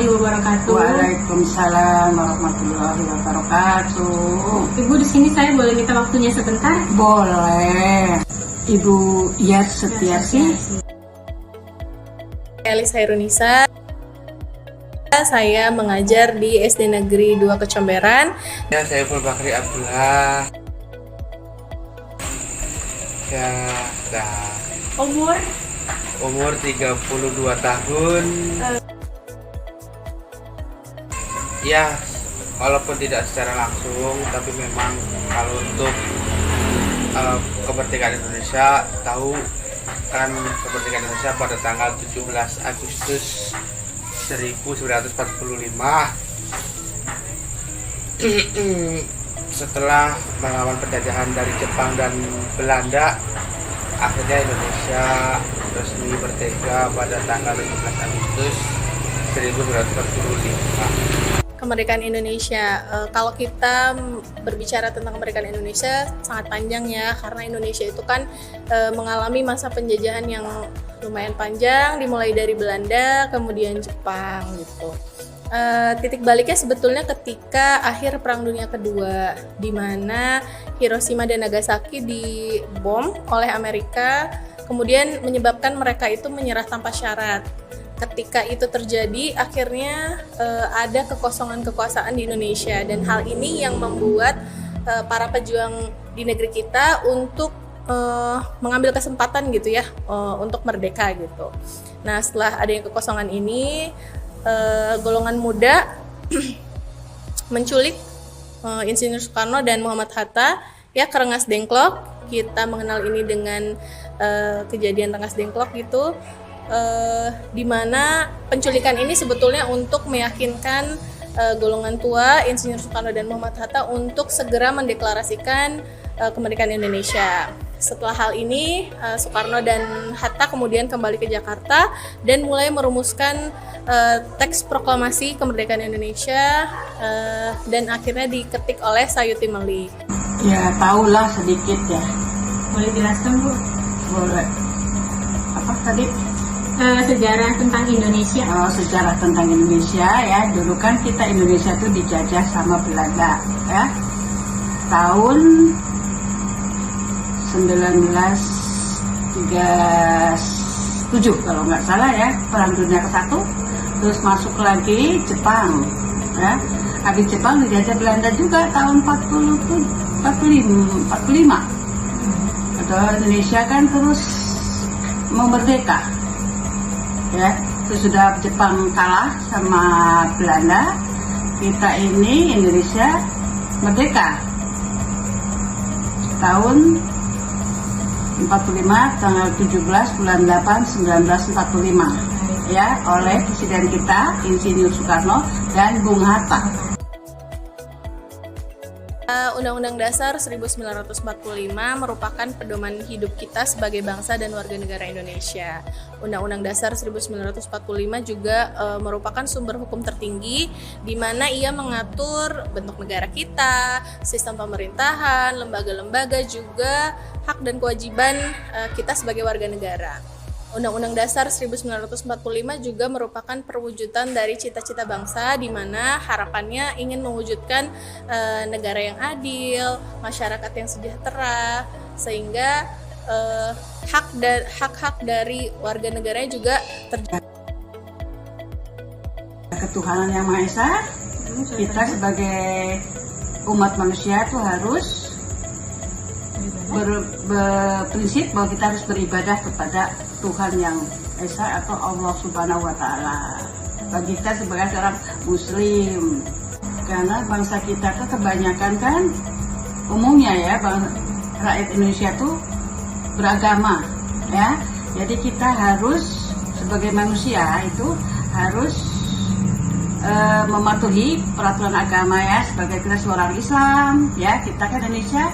warahmatullahi wabarakatuh. Waalaikumsalam warahmatullahi wabarakatuh. Ibu, di sini saya boleh minta waktunya sebentar? Boleh. Ibu Yas Setiasi. Elisa Irunisa. Saya mengajar di SD Negeri 2 Kecomberan. Ya, saya Bakri Abdullah. Ya, umur 32 tahun. Ya, walaupun tidak secara langsung, tapi memang kalau untuk kemerdekaan Indonesia, tahu kan kemerdekaan Indonesia pada tanggal 17 Agustus 1945. Setelah melawan penjajahan dari Jepang dan Belanda, akhirnya Indonesia resmi merdeka pada tanggal 15 Agustus 1945. Kemerdekaan Indonesia, kalau kita berbicara tentang kemerdekaan Indonesia sangat panjang ya, karena Indonesia itu kan mengalami masa penjajahan yang lumayan panjang, dimulai dari Belanda, kemudian Jepang gitu. Titik baliknya sebetulnya ketika akhir Perang Dunia Kedua, di mana Hiroshima dan Nagasaki dibom oleh Amerika, kemudian menyebabkan mereka itu menyerah tanpa syarat. Ketika itu terjadi, akhirnya ada kekosongan kekuasaan di Indonesia, dan hal ini yang membuat para pejuang di negeri kita untuk mengambil kesempatan gitu ya, untuk merdeka gitu. Nah, setelah adanya kekosongan ini, golongan muda menculik Insinyur Soekarno dan Muhammad Hatta ya ke Rengas Dengklok. Kita mengenal ini dengan kejadian Rengas Dengklok gitu. Di mana penculikan ini sebetulnya untuk meyakinkan golongan tua Insinyur Soekarno dan Muhammad Hatta untuk segera mendeklarasikan kemerdekaan Indonesia. Setelah hal ini, Soekarno dan Hatta kemudian kembali ke Jakarta dan mulai merumuskan teks proklamasi kemerdekaan Indonesia, dan akhirnya diketik oleh Sayuti Meli. Ya, tahulah sedikit ya. Boleh jelaskan, Bu? Boleh. Apa tadi? Sejarah tentang Indonesia. Sejarah tentang Indonesia ya. Dulu kan kita Indonesia itu dijajah sama Belanda ya. Tahun 1937 kalau nggak salah ya, Perang Dunia ke-1. Terus masuk lagi Jepang ya. Habis Jepang dijajah Belanda juga tahun 45. Atau Indonesia kan terus mau merdeka ya. Sesudah Jepang kalah sama Belanda, kita ini Indonesia merdeka tahun 45, tanggal 17 bulan 8 1945 ya, oleh Presiden kita Insinyur Soekarno dan Bung Hatta. Undang-Undang Dasar 1945 merupakan pedoman hidup kita sebagai bangsa dan warga negara Indonesia. Undang-Undang Dasar 1945 juga merupakan sumber hukum tertinggi di mana ia mengatur bentuk negara kita, sistem pemerintahan, lembaga-lembaga, juga hak dan kewajiban kita sebagai warga negara. Undang-Undang Dasar 1945 juga merupakan perwujudan dari cita-cita bangsa, di mana harapannya ingin mewujudkan negara yang adil, masyarakat yang sejahtera, sehingga hak-hak dari warga negaranya juga terjaga. Ketuhanan Yang Maha Esa, kita sebagai umat manusia itu harus berprinsip bahwa kita harus beribadah kepada Tuhan Yang Esa atau Allah Subhanahu wa Ta'ala. Bagi kita sebagai seorang muslim, karena bangsa kita kebanyakan kan umumnya ya, rakyat Indonesia tuh beragama ya. Jadi kita harus sebagai manusia itu harus mematuhi peraturan agama ya, sebagai kita seorang Islam ya. Kita kan Indonesia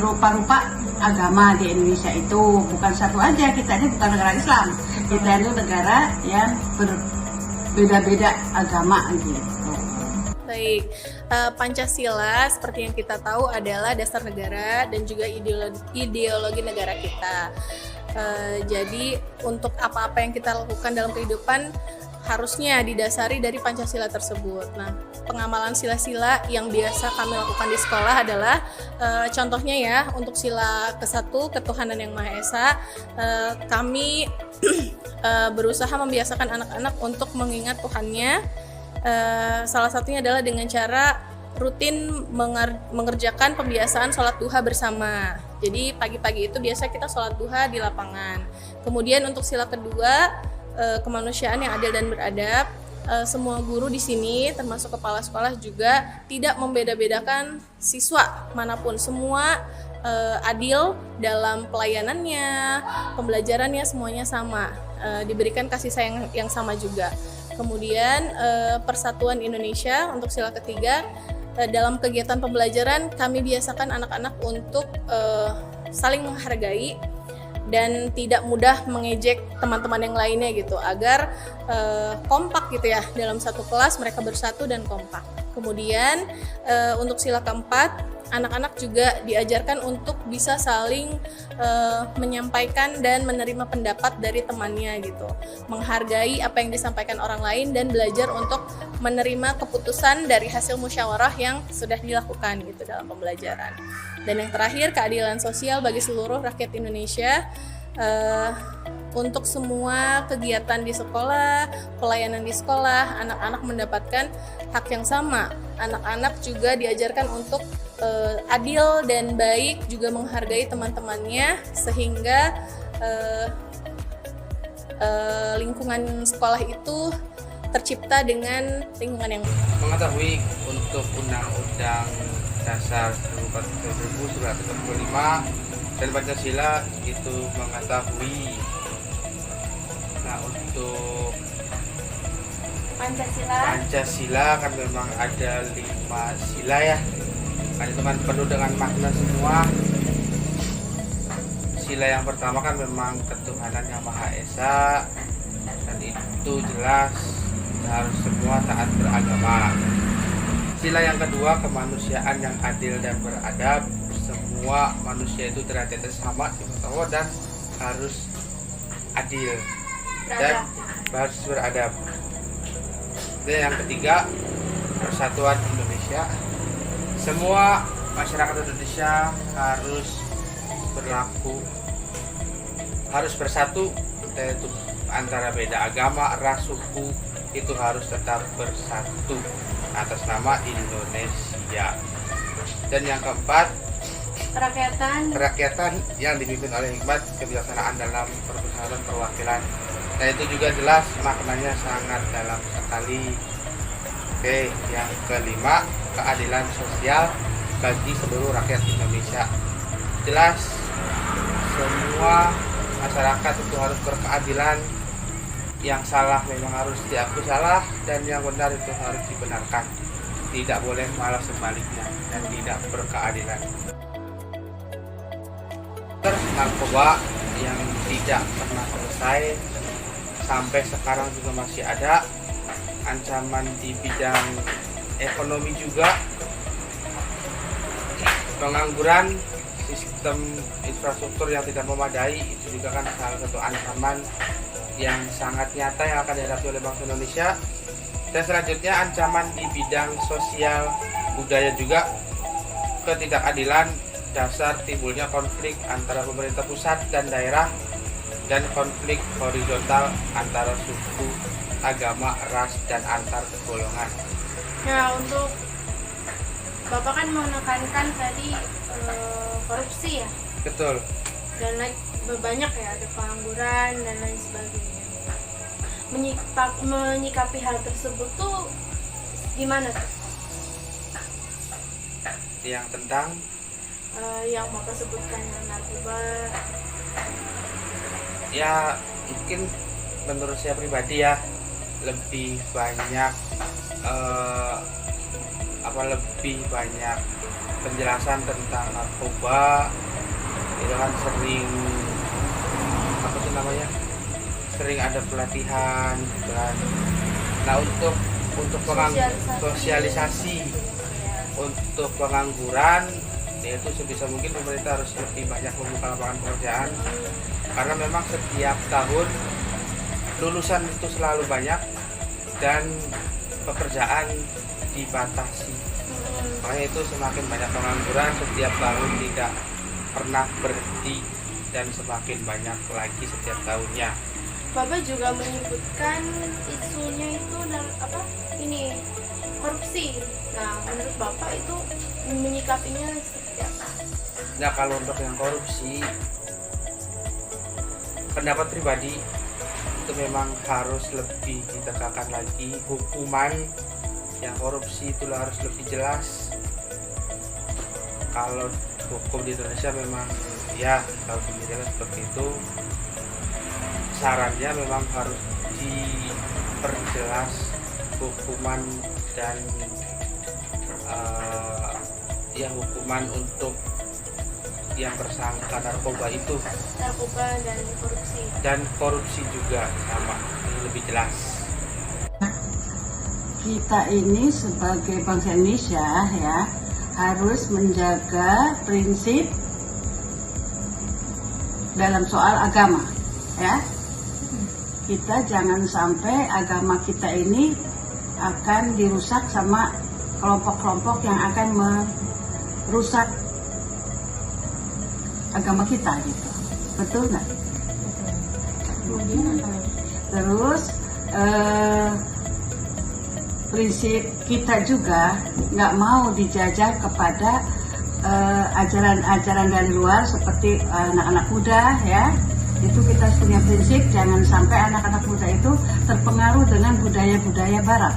berupa-rupa agama di Indonesia itu, bukan satu aja. Kita ini bukan negara Islam, kita itu negara yang berbeda-beda agama gitu. Baik, Pancasila seperti yang kita tahu adalah dasar negara dan juga ideologi negara kita. Jadi untuk apa-apa yang kita lakukan dalam kehidupan harusnya didasari dari Pancasila tersebut. Nah, pengamalan sila-sila yang biasa kami lakukan di sekolah adalah contohnya ya, untuk sila ke-1 ketuhanan yang Maha Esa, kami berusaha membiasakan anak-anak untuk mengingat Tuhannya. Salah satunya adalah dengan cara rutin mengerjakan pembiasaan sholat duha bersama. Jadi pagi-pagi itu biasa kita sholat duha di lapangan. Kemudian untuk sila kedua, kemanusiaan yang adil dan beradab, semua guru di sini termasuk kepala sekolah juga tidak membeda-bedakan siswa manapun, semua adil dalam pelayanannya, pembelajarannya, semuanya sama, diberikan kasih sayang yang sama juga. Kemudian Persatuan Indonesia untuk sila ketiga, dalam kegiatan pembelajaran kami biasakan anak-anak untuk saling menghargai dan tidak mudah mengejek teman-teman yang lainnya gitu, agar kompak gitu ya, dalam satu kelas mereka bersatu dan kompak. Kemudian untuk sila keempat, anak-anak juga diajarkan untuk bisa saling menyampaikan dan menerima pendapat dari temannya gitu, menghargai apa yang disampaikan orang lain dan belajar untuk menerima keputusan dari hasil musyawarah yang sudah dilakukan gitu dalam pembelajaran. Dan yang terakhir, keadilan sosial bagi seluruh rakyat Indonesia. Untuk semua kegiatan di sekolah, pelayanan di sekolah, anak-anak mendapatkan hak yang sama. Anak-anak juga diajarkan untuk adil dan baik, juga menghargai teman-temannya, sehingga lingkungan sekolah itu tercipta dengan lingkungan yang Mengetahui untuk Undang-Undang Dasar 1945 dan Pancasila itu mengetahui. Nah, untuk Pancasila kan memang ada 5 sila ya, kan itu kan penuh dengan makna semua. Sila yang pertama kan memang ketuhanan yang Maha Esa, dan itu jelas harus semua taat beragama. Sila yang kedua, kemanusiaan yang adil dan beradab. Semua manusia itu derajatnya sama di mata Allah dan harus adil dan harus beradab. Dan yang ketiga, persatuan Indonesia. Semua masyarakat Indonesia harus bersatu, yaitu antara beda agama, ras, suku itu harus tetap bersatu atas nama Indonesia. Dan yang keempat, kerakyatan yang dipimpin oleh hikmat kebijaksanaan dalam permusyawaratan perwakilan. Nah, itu juga jelas maknanya sangat dalam sekali. Oke, yang kelima, keadilan sosial bagi seluruh rakyat Indonesia. Jelas semua masyarakat itu harus berkeadilan. Yang salah memang harus diakui salah, dan yang benar itu harus dibenarkan. Tidak boleh malah sebaliknya dan tidak berkeadilan. Narkoba yang tidak pernah selesai sampai sekarang juga masih ada. Ancaman di bidang ekonomi juga, pengangguran, sistem infrastruktur yang tidak memadai, itu juga kan salah satu ancaman yang sangat nyata yang akan dihadapi oleh bangsa Indonesia. Dan selanjutnya ancaman di bidang sosial budaya juga, ketidakadilan dasar timbulnya konflik antara pemerintah pusat dan daerah, dan konflik horizontal antara suku, agama, ras, dan antar golongan. Nah, untuk Bapak kan menekankan tadi korupsi ya, Betul. dan banyak ya, ada pengangguran dan lain sebagainya. Menyikapi hal tersebut tuh gimana tuh? Yang tentang Yang Bapak sebutkan, narkoba. ya mungkin menurut saya pribadi ya, lebih banyak lebih banyak penjelasan tentang narkoba. Itu kan sering ada pelatihan gitu kan. Nah, untuk sosialisasi untuk pengangguran, yaitu sebisa mungkin pemerintah harus lebih banyak membuka lapangan pekerjaan karena memang setiap tahun lulusan itu selalu banyak dan pekerjaan dibatasi. Makanya itu semakin banyak pengangguran, setiap tahun tidak pernah berhenti dan semakin banyak lagi setiap tahunnya. Bapak juga menyebutkan isunya itu dan ini korupsi. Nah, menurut Bapak itu menyikapinya seperti apa? Nah, kalau untuk yang korupsi, pendapat pribadi itu memang harus lebih ditegakkan lagi hukuman yang korupsi itu harus lebih jelas. Kalau hukum di Indonesia memang ya kalau dipikirkan seperti itu, sarannya memang harus diperjelas hukuman dan ya hukuman untuk yang tersangka narkoba itu, Narkoba dan korupsi. dan korupsi juga sama, ini lebih jelas. Kita ini sebagai bangsa Indonesia ya harus menjaga prinsip dalam soal agama ya. Kita jangan sampai agama kita ini akan dirusak sama kelompok-kelompok yang akan merusak agama kita gitu. Betul nggak? Kemudian apa lagi? Terus prinsip kita juga nggak mau dijajah kepada ajaran-ajaran dari luar seperti anak-anak muda ya. Itu kita punya prinsip jangan sampai anak-anak muda itu terpengaruh dengan budaya-budaya barat.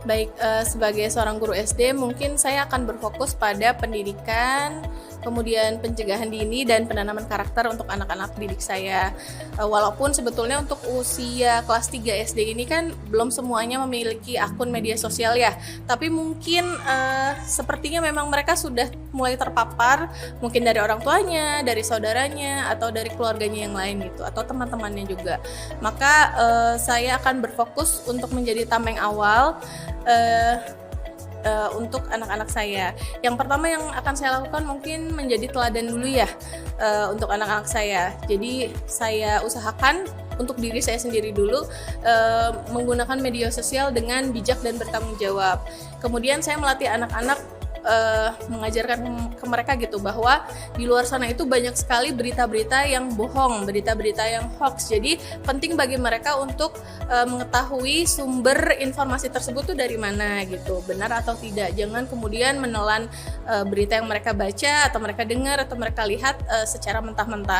Baik, sebagai seorang guru SD mungkin saya akan berfokus pada pendidikan, kemudian pencegahan dini dan penanaman karakter untuk anak-anak didik saya. Walaupun sebetulnya untuk usia kelas 3 SD ini kan belum semuanya memiliki akun media sosial ya, tapi mungkin sepertinya memang mereka sudah mulai terpapar mungkin dari orang tuanya, dari saudaranya, atau dari keluarganya yang lain gitu, atau teman-temannya juga. Maka saya akan berfokus untuk menjadi tameng awal untuk anak-anak saya. Yang pertama yang akan saya lakukan mungkin menjadi teladan dulu ya untuk anak-anak saya. Jadi saya usahakan untuk diri saya sendiri dulu menggunakan media sosial dengan bijak dan bertanggung jawab. Kemudian saya melatih anak-anak mengajarkan ke mereka gitu bahwa di luar sana itu banyak sekali berita-berita yang bohong, berita-berita yang hoax. Jadi penting bagi mereka untuk mengetahui sumber informasi tersebut tuh dari mana gitu, benar atau tidak. Jangan kemudian menelan berita yang mereka baca atau mereka dengar atau mereka lihat secara mentah-mentah.